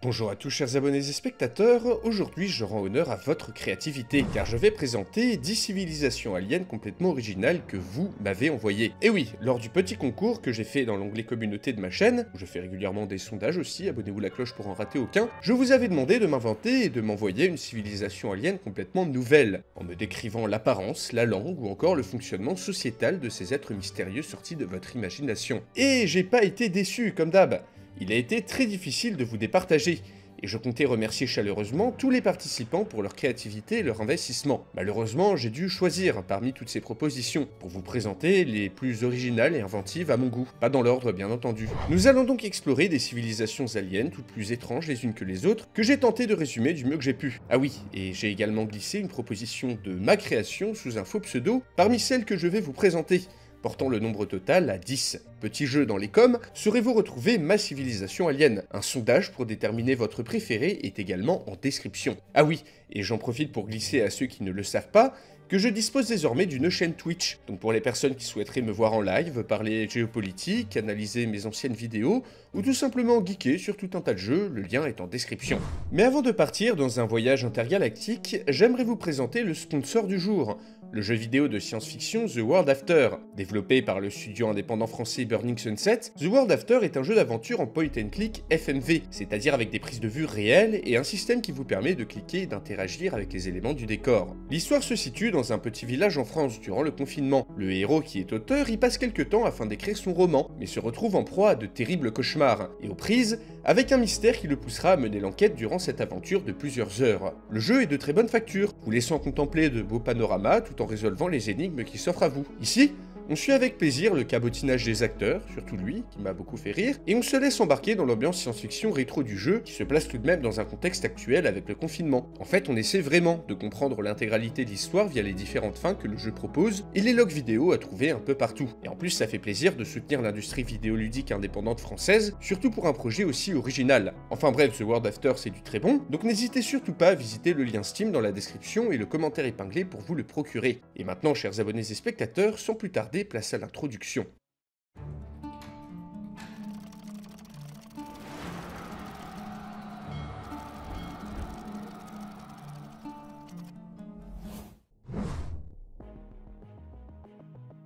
Bonjour à tous chers abonnés et spectateurs, aujourd'hui je rends honneur à votre créativité, car je vais présenter 10 civilisations aliens complètement originales que vous m'avez envoyées. Et oui, lors du petit concours que j'ai fait dans l'onglet communauté de ma chaîne, où je fais régulièrement des sondages aussi, abonnez-vous à la cloche pour en rater aucun, je vous avais demandé de m'inventer et de m'envoyer une civilisation alien complètement nouvelle, en me décrivant l'apparence, la langue ou encore le fonctionnement sociétal de ces êtres mystérieux sortis de votre imagination. Et j'ai pas été déçu comme d'hab. Il a été très difficile de vous départager, et je comptais remercier chaleureusement tous les participants pour leur créativité et leur investissement. Malheureusement, j'ai dû choisir parmi toutes ces propositions, pour vous présenter les plus originales et inventives à mon goût. Pas dans l'ordre bien entendu. Nous allons donc explorer des civilisations aliens, toutes plus étranges les unes que les autres, que j'ai tenté de résumer du mieux que j'ai pu. Ah oui, et j'ai également glissé une proposition de ma création sous un faux pseudo, parmi celles que je vais vous présenter, portant le nombre total à 10. Petit jeu dans les coms, saurez-vous retrouver ma civilisation alien? Un sondage pour déterminer votre préféré est également en description. Ah oui, et j'en profite pour glisser à ceux qui ne le savent pas, que je dispose désormais d'une chaîne Twitch. Donc pour les personnes qui souhaiteraient me voir en live, parler géopolitique, analyser mes anciennes vidéos, ou tout simplement geeker sur tout un tas de jeux, le lien est en description. Mais avant de partir dans un voyage intergalactique, j'aimerais vous présenter le sponsor du jour, le jeu vidéo de science-fiction The World After. Développé par le studio indépendant français Burning Sunset, The World After est un jeu d'aventure en point and click FMV, c'est-à-dire avec des prises de vue réelles et un système qui vous permet de cliquer et d'interagir avec les éléments du décor. L'histoire se situe dans un petit village en France durant le confinement. Le héros qui est auteur y passe quelques temps afin d'écrire son roman, mais se retrouve en proie à de terribles cauchemars, et aux prises avec un mystère qui le poussera à mener l'enquête durant cette aventure de plusieurs heures. Le jeu est de très bonne facture, vous laissant contempler de beaux panoramas tout en résolvant les énigmes qui s'offrent à vous. Ici, on suit avec plaisir le cabotinage des acteurs, surtout lui, qui m'a beaucoup fait rire, et on se laisse embarquer dans l'ambiance science-fiction rétro du jeu, qui se place tout de même dans un contexte actuel avec le confinement. En fait, on essaie vraiment de comprendre l'intégralité de l'histoire via les différentes fins que le jeu propose, et les logs vidéo à trouver un peu partout. Et en plus, ça fait plaisir de soutenir l'industrie vidéoludique indépendante française, surtout pour un projet aussi original. Enfin bref, The World After c'est du très bon, donc n'hésitez surtout pas à visiter le lien Steam dans la description et le commentaire épinglé pour vous le procurer. Et maintenant, chers abonnés et spectateurs, sans plus tarder, place à l'introduction.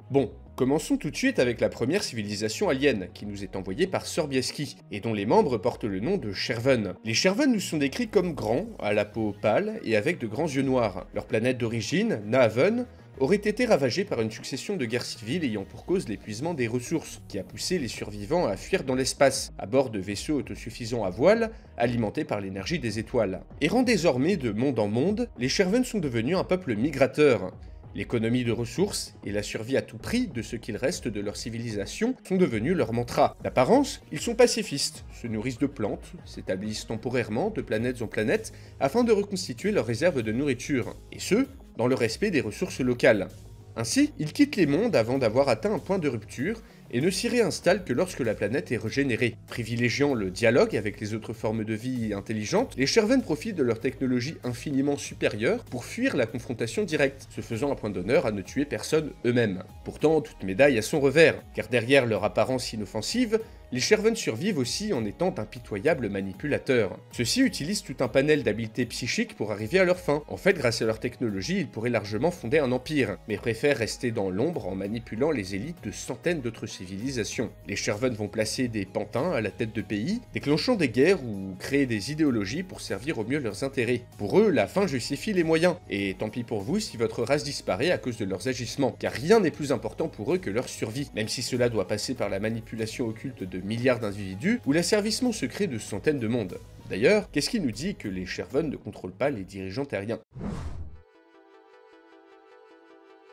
Bon, commençons tout de suite avec la première civilisation alien, qui nous est envoyée par Sobieski, et dont les membres portent le nom de Cherven. Les Cherven nous sont décrits comme grands, à la peau pâle et avec de grands yeux noirs. Leur planète d'origine, Naaven, aurait été ravagée par une succession de guerres civiles ayant pour cause l'épuisement des ressources, qui a poussé les survivants à fuir dans l'espace, à bord de vaisseaux autosuffisants à voile, alimentés par l'énergie des étoiles. Errant désormais de monde en monde, les Cherven sont devenus un peuple migrateur. L'économie de ressources et la survie à tout prix de ce qu'il reste de leur civilisation sont devenus leur mantra. D'apparence, ils sont pacifistes, se nourrissent de plantes, s'établissent temporairement de planètes en planètes afin de reconstituer leurs réserves de nourriture, et ce, dans le respect des ressources locales. Ainsi, ils quittent les mondes avant d'avoir atteint un point de rupture et ne s'y réinstallent que lorsque la planète est régénérée. Privilégiant le dialogue avec les autres formes de vie intelligentes, les Cherven profitent de leur technologie infiniment supérieure pour fuir la confrontation directe, se faisant un point d'honneur à ne tuer personne eux-mêmes. Pourtant, toute médaille a son revers, car derrière leur apparence inoffensive, les Cherven survivent aussi en étant d'impitoyables manipulateurs. Ceux-ci utilisent tout un panel d'habiletés psychiques pour arriver à leur fin. En fait, grâce à leur technologie, ils pourraient largement fonder un empire, mais préfèrent rester dans l'ombre en manipulant les élites de centaines d'autres civilisations. Les Cherven vont placer des pantins à la tête de pays, déclenchant des guerres ou créer des idéologies pour servir au mieux leurs intérêts. Pour eux, la fin justifie les moyens, et tant pis pour vous si votre race disparaît à cause de leurs agissements, car rien n'est plus important pour eux que leur survie, même si cela doit passer par la manipulation occulte de milliards d'individus ou l'asservissement secret de centaines de mondes. D'ailleurs, qu'est-ce qui nous dit que les Cherven ne contrôlent pas les dirigeants terriens ?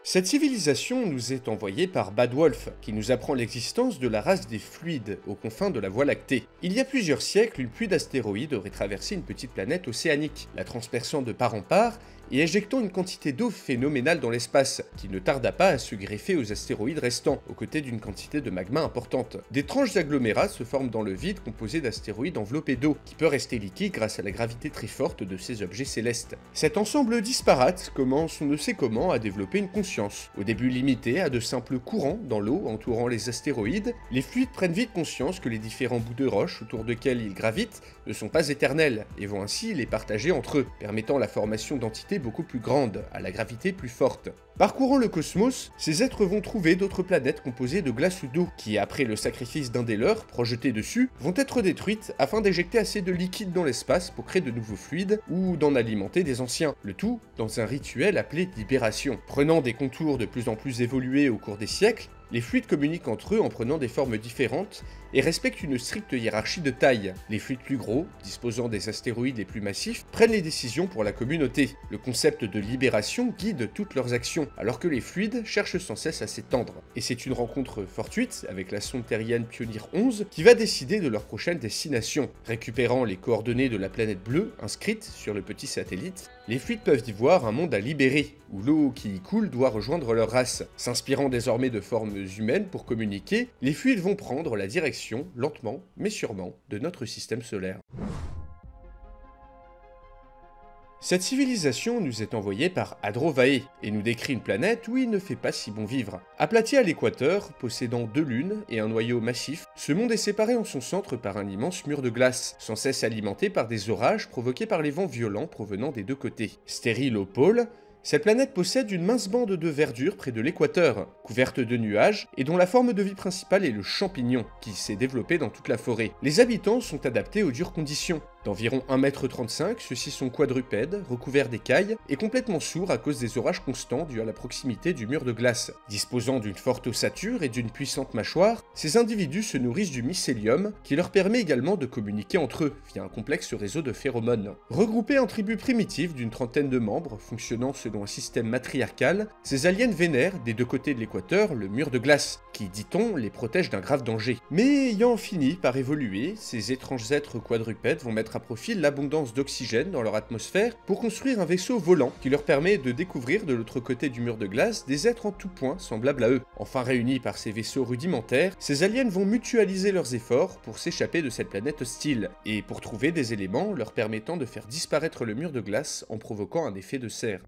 Cette civilisation nous est envoyée par Bad Wolf, qui nous apprend l'existence de la race des fluides aux confins de la Voie lactée. Il y a plusieurs siècles, une pluie d'astéroïdes aurait traversé une petite planète océanique, la transperçant de part en part et éjectant une quantité d'eau phénoménale dans l'espace, qui ne tarda pas à se greffer aux astéroïdes restants, aux côtés d'une quantité de magma importante. D'étranges agglomérats se forment dans le vide composés d'astéroïdes enveloppés d'eau, qui peut rester liquide grâce à la gravité très forte de ces objets célestes. Cet ensemble disparate commence on ne sait comment à développer une conscience. Au début limité à de simples courants dans l'eau entourant les astéroïdes, les fluides prennent vite conscience que les différents bouts de roche autour desquels ils gravitent ne sont pas éternels, et vont ainsi les partager entre eux, permettant la formation d'entités beaucoup plus grandes, à la gravité plus forte. Parcourant le cosmos, ces êtres vont trouver d'autres planètes composées de glace ou d'eau, qui après le sacrifice d'un des leurs, projetés dessus, vont être détruites afin d'éjecter assez de liquide dans l'espace pour créer de nouveaux fluides, ou d'en alimenter des anciens, le tout dans un rituel appelé libération. Prenant des contours de plus en plus évolués au cours des siècles, les fluides communiquent entre eux en prenant des formes différentes et respectent une stricte hiérarchie de taille. Les fluides plus gros, disposant des astéroïdes les plus massifs, prennent les décisions pour la communauté. Le concept de libération guide toutes leurs actions, alors que les fluides cherchent sans cesse à s'étendre. Et c'est une rencontre fortuite avec la sonde terrienne Pioneer 11 qui va décider de leur prochaine destination. Récupérant les coordonnées de la planète bleue inscrites sur le petit satellite, les fluides peuvent y voir un monde à libérer, où l'eau qui y coule doit rejoindre leur race. S'inspirant désormais de formes humaines pour communiquer, les fluides vont prendre la direction, lentement mais sûrement, de notre système solaire. Cette civilisation nous est envoyée par Adrovae, et nous décrit une planète où il ne fait pas si bon vivre. Aplati à l'équateur, possédant 2 lunes et un noyau massif, ce monde est séparé en son centre par un immense mur de glace, sans cesse alimenté par des orages provoqués par les vents violents provenant des deux côtés. Stérile au pôle, cette planète possède une mince bande de verdure près de l'équateur, couverte de nuages, et dont la forme de vie principale est le champignon, qui s'est développé dans toute la forêt. Les habitants sont adaptés aux dures conditions. D'environ 1,35 m, ceux-ci sont quadrupèdes, recouverts d'écailles, et complètement sourds à cause des orages constants dus à la proximité du mur de glace. Disposant d'une forte ossature et d'une puissante mâchoire, ces individus se nourrissent du mycélium, qui leur permet également de communiquer entre eux, via un complexe réseau de phéromones. Regroupés en tribus primitives d'une trentaine de membres, fonctionnant selon un système matriarcal, ces aliens vénèrent, des deux côtés de l'équateur, le mur de glace, qui, dit-on, les protège d'un grave danger. Mais ayant fini par évoluer, ces étranges êtres quadrupèdes vont mettre à profit l'abondance d'oxygène dans leur atmosphère pour construire un vaisseau volant qui leur permet de découvrir de l'autre côté du mur de glace des êtres en tout point semblables à eux. Enfin réunis par ces vaisseaux rudimentaires, ces aliens vont mutualiser leurs efforts pour s'échapper de cette planète hostile, et pour trouver des éléments leur permettant de faire disparaître le mur de glace en provoquant un effet de serre.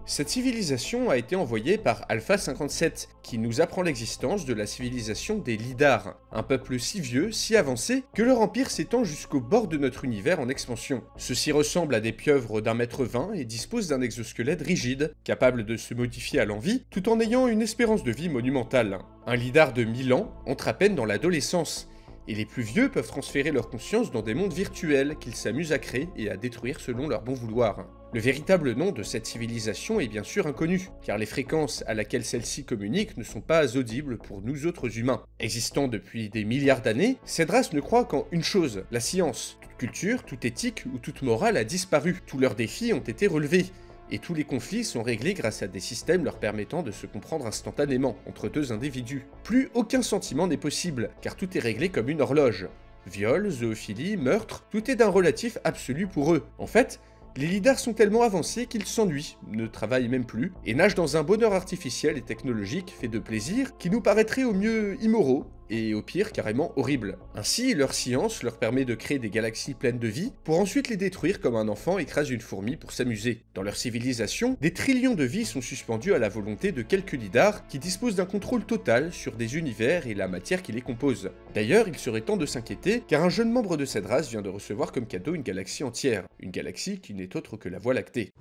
Cette civilisation a été envoyée par Alpha 57, qui nous apprend l'existence de la civilisation des Lidars, un peuple si vieux, si avancé, que leur empire s'étend jusqu'au bord de notre univers en expansion. Ceux-ci ressemblent à des pieuvres d'1,20 m et disposent d'un exosquelette rigide, capable de se modifier à l'envi, tout en ayant une espérance de vie monumentale. Un Lidar de 1000 ans entre à peine dans l'adolescence, et les plus vieux peuvent transférer leur conscience dans des mondes virtuels qu'ils s'amusent à créer et à détruire selon leur bon vouloir. Le véritable nom de cette civilisation est bien sûr inconnu, car les fréquences à laquelle celle-ci communique ne sont pas audibles pour nous autres humains. Existant depuis des milliards d'années, cette race ne croit qu'en une chose, la science. Toute culture, toute éthique ou toute morale a disparu, tous leurs défis ont été relevés, et tous les conflits sont réglés grâce à des systèmes leur permettant de se comprendre instantanément entre deux individus. Plus aucun sentiment n'est possible, car tout est réglé comme une horloge. Viol, zoophilie, meurtre, tout est d'un relatif absolu pour eux. En fait, les Lidars sont tellement avancés qu'ils s'ennuient, ne travaillent même plus, et nagent dans un bonheur artificiel et technologique fait de plaisir qui nous paraîtrait au mieux immoraux, et au pire carrément horribles. Ainsi, leur science leur permet de créer des galaxies pleines de vie, pour ensuite les détruire comme un enfant écrase une fourmi pour s'amuser. Dans leur civilisation, des trillions de vies sont suspendus à la volonté de quelques Lidars qui disposent d'un contrôle total sur des univers et la matière qui les compose. D'ailleurs, il serait temps de s'inquiéter, car un jeune membre de cette race vient de recevoir comme cadeau une galaxie entière, une galaxie qui n'est autre que la Voie lactée.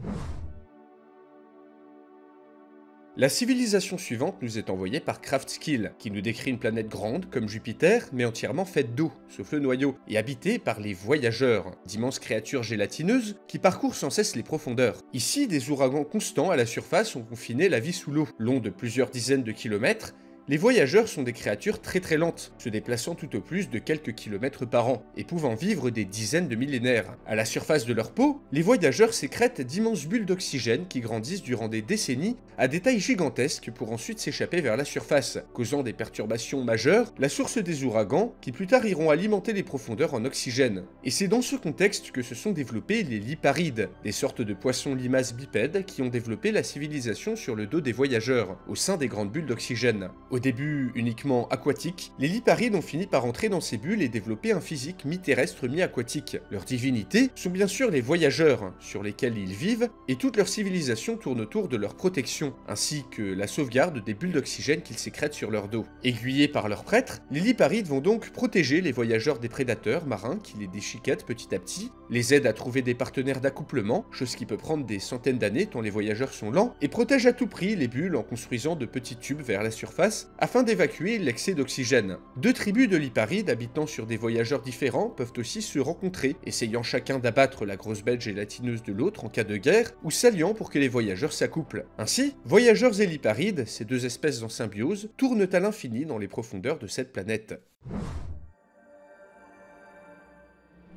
La civilisation suivante nous est envoyée par Craftskill, qui nous décrit une planète grande comme Jupiter, mais entièrement faite d'eau, sauf le noyau, et habitée par les Voyageurs, d'immenses créatures gélatineuses qui parcourent sans cesse les profondeurs. Ici, des ouragans constants à la surface ont confiné la vie sous l'eau. Long de plusieurs dizaines de kilomètres, les voyageurs sont des créatures très lentes, se déplaçant tout au plus de quelques kilomètres par an, et pouvant vivre des dizaines de millénaires. À la surface de leur peau, les voyageurs sécrètent d'immenses bulles d'oxygène qui grandissent durant des décennies à des tailles gigantesques pour ensuite s'échapper vers la surface, causant des perturbations majeures, la source des ouragans, qui plus tard iront alimenter les profondeurs en oxygène. Et c'est dans ce contexte que se sont développés les liparides, des sortes de poissons limaces bipèdes qui ont développé la civilisation sur le dos des voyageurs, au sein des grandes bulles d'oxygène. Au début uniquement aquatiques, les liparides ont fini par entrer dans ces bulles et développer un physique mi-terrestre mi-aquatique. Leurs divinités sont bien sûr les voyageurs, sur lesquels ils vivent, et toute leur civilisation tourne autour de leur protection, ainsi que la sauvegarde des bulles d'oxygène qu'ils sécrètent sur leur dos. Aiguillés par leurs prêtres, les liparides vont donc protéger les voyageurs des prédateurs marins qui les déchiquettent petit à petit, les aident à trouver des partenaires d'accouplement, chose qui peut prendre des centaines d'années tant les voyageurs sont lents, et protègent à tout prix les bulles en construisant de petits tubes vers la surface afin d'évacuer l'excès d'oxygène. Deux tribus de liparides habitant sur des voyageurs différents peuvent aussi se rencontrer, essayant chacun d'abattre la grosse bête gélatineuse de l'autre en cas de guerre, ou s'alliant pour que les voyageurs s'accouplent. Ainsi, voyageurs et liparides, ces deux espèces en symbiose, tournent à l'infini dans les profondeurs de cette planète.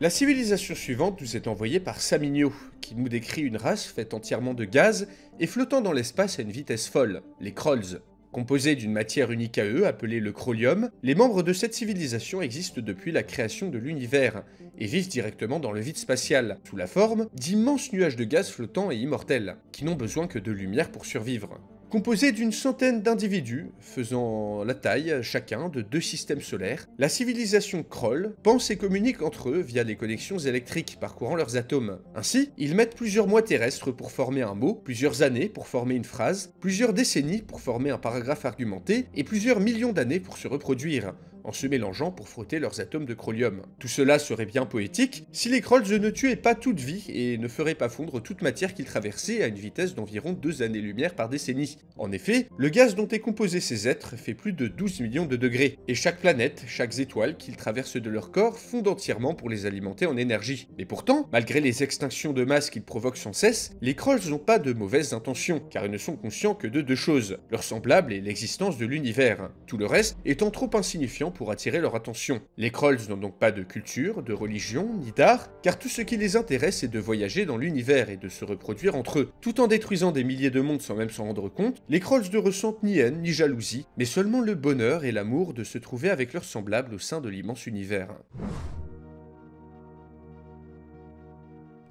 La civilisation suivante nous est envoyée par Saminio, qui nous décrit une race faite entièrement de gaz et flottant dans l'espace à une vitesse folle, les Krolls. Composés d'une matière unique à eux, appelée le Krolium, les membres de cette civilisation existent depuis la création de l'univers, et vivent directement dans le vide spatial, sous la forme d'immenses nuages de gaz flottants et immortels, qui n'ont besoin que de lumière pour survivre. Composée d'une centaine d'individus, faisant la taille chacun de 2 systèmes solaires, la civilisation Kroll pense et communique entre eux via les connexions électriques parcourant leurs atomes. Ainsi, ils mettent plusieurs mois terrestres pour former un mot, plusieurs années pour former une phrase, plusieurs décennies pour former un paragraphe argumenté, et plusieurs millions d'années pour se reproduire, en se mélangeant pour frotter leurs atomes de Krolium. Tout cela serait bien poétique si les Krolls ne tuaient pas toute vie et ne feraient pas fondre toute matière qu'ils traversaient à une vitesse d'environ 2 années-lumière par décennie. En effet, le gaz dont est composé ces êtres fait plus de 12 millions de degrés, et chaque planète, chaque étoile qu'ils traversent de leur corps fondent entièrement pour les alimenter en énergie. Mais pourtant, malgré les extinctions de masse qu'ils provoquent sans cesse, les Krolls n'ont pas de mauvaises intentions, car ils ne sont conscients que de 2 choses, leur semblable et l'existence de l'univers, tout le reste étant trop insignifiant pour attirer leur attention. Les Krolls n'ont donc pas de culture, de religion, ni d'art, car tout ce qui les intéresse est de voyager dans l'univers et de se reproduire entre eux. Tout en détruisant des milliers de mondes sans même s'en rendre compte, les Krolls ne ressentent ni haine ni jalousie, mais seulement le bonheur et l'amour de se trouver avec leurs semblables au sein de l'immense univers.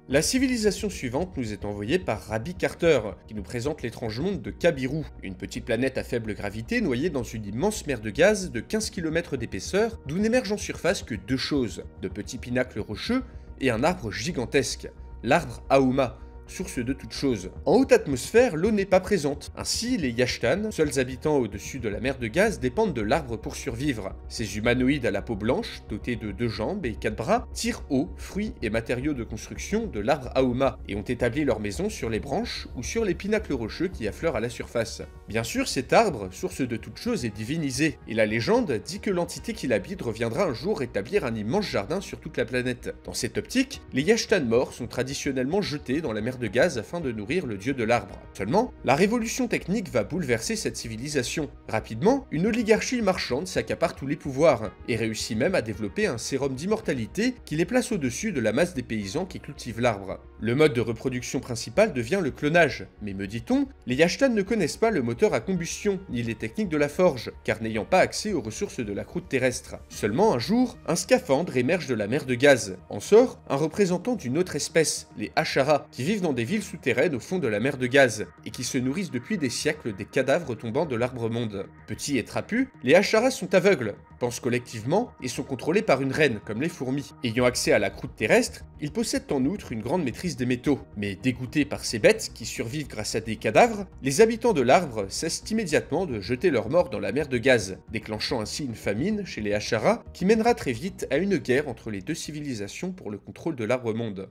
La civilisation suivante nous est envoyée par Rabbi Carter, qui nous présente l'étrange monde de Kabiru, une petite planète à faible gravité noyée dans une immense mer de gaz de 15 km d'épaisseur, d'où n'émergent en surface que 2 choses, de petits pinacles rocheux et un arbre gigantesque, l'arbre Aouma, source de toute chose. En haute atmosphère, l'eau n'est pas présente. Ainsi, les Yashtan, seuls habitants au-dessus de la mer de gaz, dépendent de l'arbre pour survivre. Ces humanoïdes à la peau blanche, dotés de 2 jambes et 4 bras, tirent eau, fruits et matériaux de construction de l'arbre Aouma et ont établi leur maison sur les branches ou sur les pinacles rocheux qui affleurent à la surface. Bien sûr, cet arbre, source de toute chose, est divinisé, et la légende dit que l'entité qui l'habite reviendra un jour établir un immense jardin sur toute la planète. Dans cette optique, les Yashtan morts sont traditionnellement jetés dans la mer de gaz afin de nourrir le dieu de l'arbre. Seulement, la révolution technique va bouleverser cette civilisation. Rapidement, une oligarchie marchande s'accapare tous les pouvoirs, et réussit même à développer un sérum d'immortalité qui les place au-dessus de la masse des paysans qui cultivent l'arbre. Le mode de reproduction principal devient le clonage, mais me dit-on, les Yashtan ne connaissent pas le moteur à combustion, ni les techniques de la forge, car n'ayant pas accès aux ressources de la croûte terrestre. Seulement un jour, un scaphandre émerge de la mer de gaz. En sort un représentant d'une autre espèce, les Ashara, qui vivent dans des villes souterraines au fond de la mer de gaz, et qui se nourrissent depuis des siècles des cadavres tombant de l'arbre-monde. Petits et trapus, les Asharas sont aveugles, pensent collectivement et sont contrôlés par une reine, comme les fourmis. Ayant accès à la croûte terrestre, ils possèdent en outre une grande maîtrise des métaux. Mais dégoûtés par ces bêtes qui survivent grâce à des cadavres, les habitants de l'arbre cessent immédiatement de jeter leurs morts dans la mer de gaz, déclenchant ainsi une famine chez les Asharas qui mènera très vite à une guerre entre les 2 civilisations pour le contrôle de l'arbre-monde.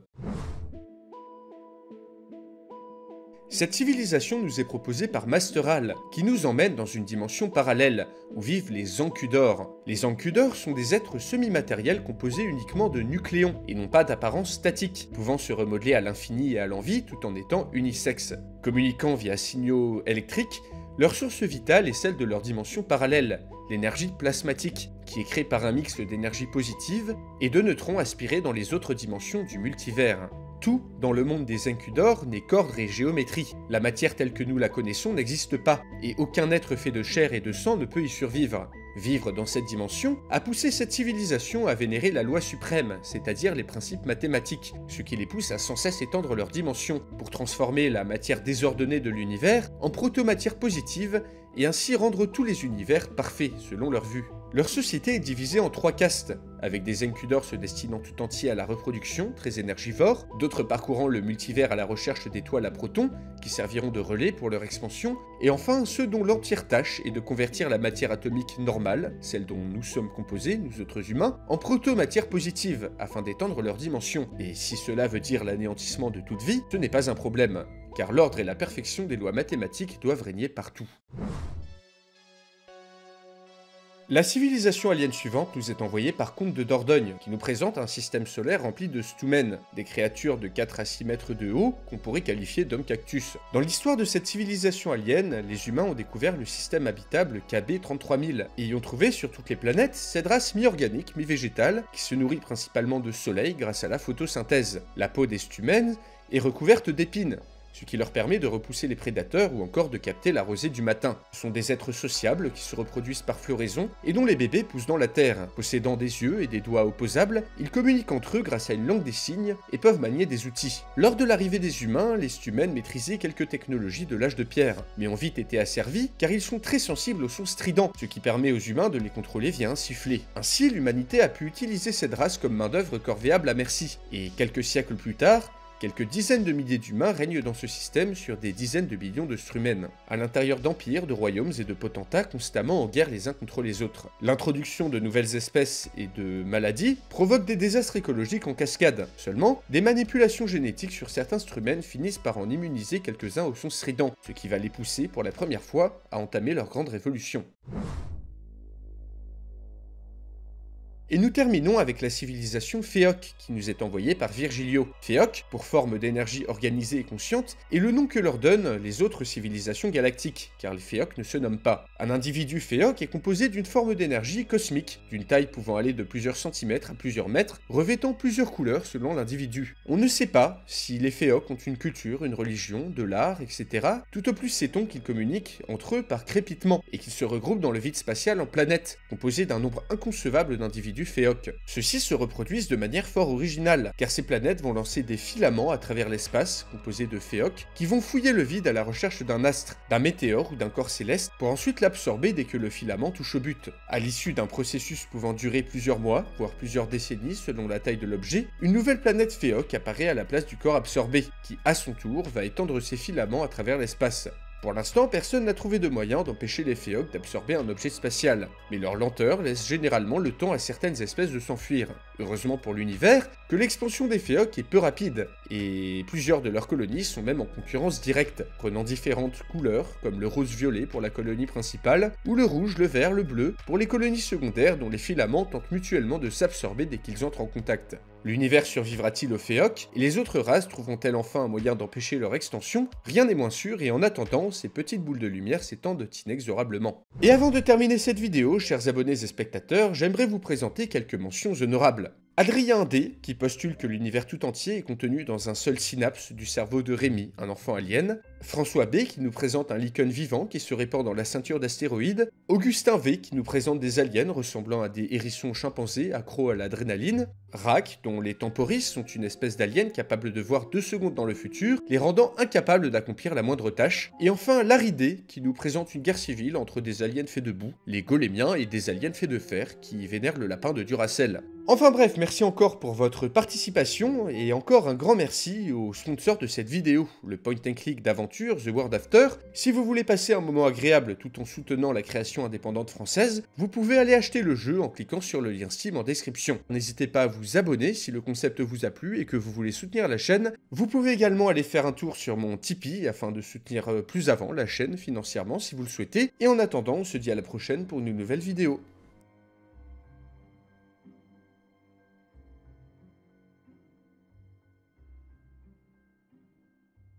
Cette civilisation nous est proposée par Masteral, qui nous emmène dans une dimension parallèle, où vivent les Ankudors. Les Ankudors sont des êtres semi-matériels composés uniquement de nucléons, et n'ont pas d'apparence statique, pouvant se remodeler à l'infini et à l'envi tout en étant unisexes. Communiquant via signaux électriques, Leur source vitale est celle de leur dimension parallèle, l'énergie plasmatique, qui est créée par un mix d'énergie positive et de neutrons aspirés dans les autres dimensions du multivers. Tout, dans le monde des Encudur, n'est qu'ordre et géométrie. La matière telle que nous la connaissons n'existe pas, et aucun être fait de chair et de sang ne peut y survivre. Vivre dans cette dimension a poussé cette civilisation à vénérer la loi suprême, c'est-à-dire les principes mathématiques, ce qui les pousse à sans cesse étendre leur dimension, pour transformer la matière désordonnée de l'univers en protomatière positive, et ainsi rendre tous les univers parfaits, selon leur vue. Leur société est divisée en 3 castes, avec des Encudur se destinant tout entier à la reproduction, très énergivores, d'autres parcourant le multivers à la recherche d'étoiles à protons, qui serviront de relais pour leur expansion, et enfin ceux dont l'entière tâche est de convertir la matière atomique normale, celle dont nous sommes composés, nous autres humains, en protomatière positive, afin d'étendre leur dimension. Et si cela veut dire l'anéantissement de toute vie, ce n'est pas un problème, car l'ordre et la perfection des lois mathématiques doivent régner partout. La civilisation alien suivante nous est envoyée par Comte de Dordogne, qui nous présente un système solaire rempli de Stumen, des créatures de 4 à 6 mètres de haut qu'on pourrait qualifier d'hommes cactus. Dans l'histoire de cette civilisation alien, les humains ont découvert le système habitable KB33000, et y ont trouvé sur toutes les planètes cette race mi-organique, mi-végétale, qui se nourrit principalement de soleil grâce à la photosynthèse. La peau des Stumen est recouverte d'épines, ce qui leur permet de repousser les prédateurs ou encore de capter la rosée du matin. Ce sont des êtres sociables qui se reproduisent par floraison et dont les bébés poussent dans la terre. Possédant des yeux et des doigts opposables, ils communiquent entre eux grâce à une langue des signes et peuvent manier des outils. Lors de l'arrivée des humains, les Stumen maîtrisaient quelques technologies de l'âge de pierre, mais ont vite été asservis car ils sont très sensibles aux sons stridents, ce qui permet aux humains de les contrôler via un sifflet. Ainsi, l'humanité a pu utiliser cette race comme main-d'œuvre corvéable à merci. Et quelques siècles plus tard, quelques dizaines de milliers d'humains règnent dans ce système sur des dizaines de millions de Strumens, à l'intérieur d'empires, de royaumes et de potentats constamment en guerre les uns contre les autres. L'introduction de nouvelles espèces et de maladies provoque des désastres écologiques en cascade. Seulement, des manipulations génétiques sur certains Strumens finissent par en immuniser quelques-uns au son strident, ce qui va les pousser pour la première fois à entamer leur grande révolution. Et nous terminons avec la civilisation Féoc, qui nous est envoyée par Virgilio. Féoc, pour forme d'énergie organisée et consciente, est le nom que leur donnent les autres civilisations galactiques, car les Féoc ne se nomment pas. Un individu Féoc est composé d'une forme d'énergie cosmique, d'une taille pouvant aller de plusieurs centimètres à plusieurs mètres, revêtant plusieurs couleurs selon l'individu. On ne sait pas si les Féoc ont une culture, une religion, de l'art, etc. Tout au plus sait-on qu'ils communiquent entre eux par crépitement, et qu'ils se regroupent dans le vide spatial en planètes, composées d'un nombre inconcevable d'individus Féoc. Ceux-ci se reproduisent de manière fort originale, car ces planètes vont lancer des filaments à travers l'espace, composés de Féoc, qui vont fouiller le vide à la recherche d'un astre, d'un météore ou d'un corps céleste, pour ensuite l'absorber dès que le filament touche au but. À l'issue d'un processus pouvant durer plusieurs mois, voire plusieurs décennies selon la taille de l'objet, une nouvelle planète Féoc apparaît à la place du corps absorbé, qui à son tour va étendre ses filaments à travers l'espace. Pour l'instant, personne n'a trouvé de moyen d'empêcher les Féoc d'absorber un objet spatial, mais leur lenteur laisse généralement le temps à certaines espèces de s'enfuir. Heureusement pour l'univers, que l'expansion des Féoc est peu rapide, et plusieurs de leurs colonies sont même en concurrence directe, prenant différentes couleurs, comme le rose-violet pour la colonie principale, ou le rouge, le vert, le bleu, pour les colonies secondaires dont les filaments tentent mutuellement de s'absorber dès qu'ils entrent en contact. L'univers survivra-t-il aux Féoc, et les autres races trouveront-elles enfin un moyen d'empêcher leur extension? Rien n'est moins sûr, et en attendant, ces petites boules de lumière s'étendent inexorablement. Et avant de terminer cette vidéo, chers abonnés et spectateurs, j'aimerais vous présenter quelques mentions honorables. Adrien D, qui postule que l'univers tout entier est contenu dans un seul synapse du cerveau de Rémi, un enfant alien. François B, qui nous présente un lichen vivant qui se répand dans la ceinture d'astéroïdes. Augustin V, qui nous présente des aliens ressemblant à des hérissons chimpanzés accros à l'adrénaline. Rack, dont les temporis sont une espèce d'alien capable de voir 2 secondes dans le futur, les rendant incapables d'accomplir la moindre tâche. Et enfin Larry D, qui nous présente une guerre civile entre des aliens faits de boue, les golémiens, et des aliens faits de fer, qui vénèrent le lapin de Duracell. Enfin bref, merci encore pour votre participation, et encore un grand merci aux sponsors de cette vidéo, le point and click d'aventure The World After. Si vous voulez passer un moment agréable tout en soutenant la création indépendante française, vous pouvez aller acheter le jeu en cliquant sur le lien Steam en description. N'hésitez pas à vous abonner si le concept vous a plu et que vous voulez soutenir la chaîne. Vous pouvez également aller faire un tour sur mon Tipeee afin de soutenir plus avant la chaîne financièrement si vous le souhaitez. Et en attendant, on se dit à la prochaine pour une nouvelle vidéo.